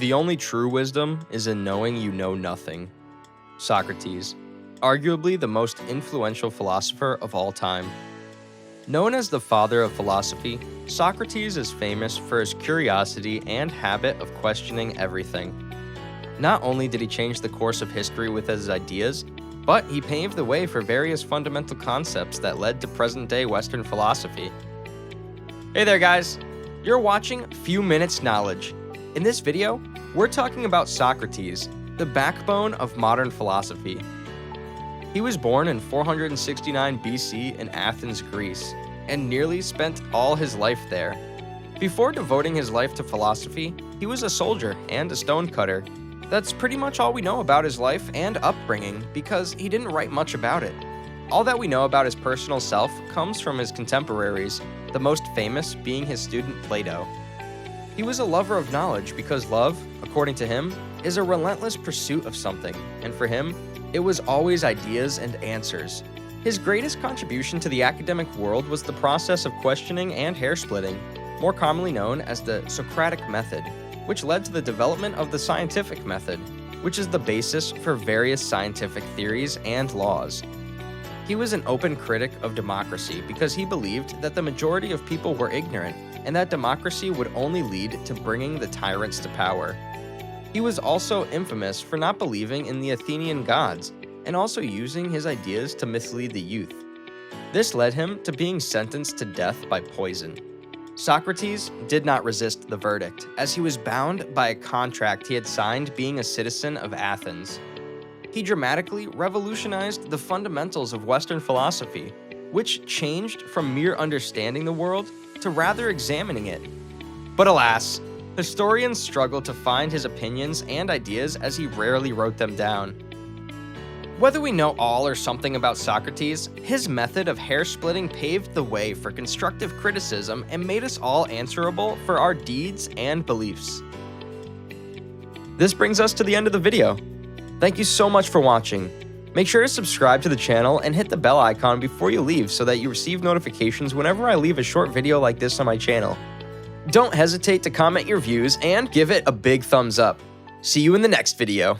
The only true wisdom is in knowing you know nothing. Socrates, arguably the most influential philosopher of all time. Known as the father of philosophy, Socrates is famous for his curiosity and habit of questioning everything. Not only did he change the course of history with his ideas, but he paved the way for various fundamental concepts that led to present-day Western philosophy. Hey there guys, you're watching Few Minutes Knowledge. In this video, we're talking about Socrates, the backbone of modern philosophy. He was born in 469 BC in Athens, Greece, and nearly spent all his life there. Before devoting his life to philosophy, he was a soldier and a stonecutter. That's pretty much all we know about his life and upbringing because he didn't write much about it. All that we know about his personal self comes from his contemporaries, the most famous being his student Plato. He was a lover of knowledge because love, according to him, is a relentless pursuit of something, and for him, it was always ideas and answers. His greatest contribution to the academic world was the process of questioning and hair-splitting, more commonly known as the Socratic Method, which led to the development of the scientific method, which is the basis for various scientific theories and laws. He was an open critic of democracy because he believed that the majority of people were ignorant and that democracy would only lead to bringing the tyrants to power. He was also infamous for not believing in the Athenian gods and also using his ideas to mislead the youth. This led him to being sentenced to death by poison. Socrates did not resist the verdict, as he was bound by a contract he had signed being a citizen of Athens. He dramatically revolutionized the fundamentals of Western philosophy, which changed from mere understanding the world to rather examining it. But alas, historians struggle to find his opinions and ideas as he rarely wrote them down. Whether we know all or something about Socrates, his method of hair-splitting paved the way for constructive criticism and made us all answerable for our deeds and beliefs. This brings us to the end of the video. Thank you so much for watching. Make sure to subscribe to the channel and hit the bell icon before you leave so that you receive notifications whenever I leave a short video like this on my channel. Don't hesitate to comment your views and give it a big thumbs up. See you in the next video.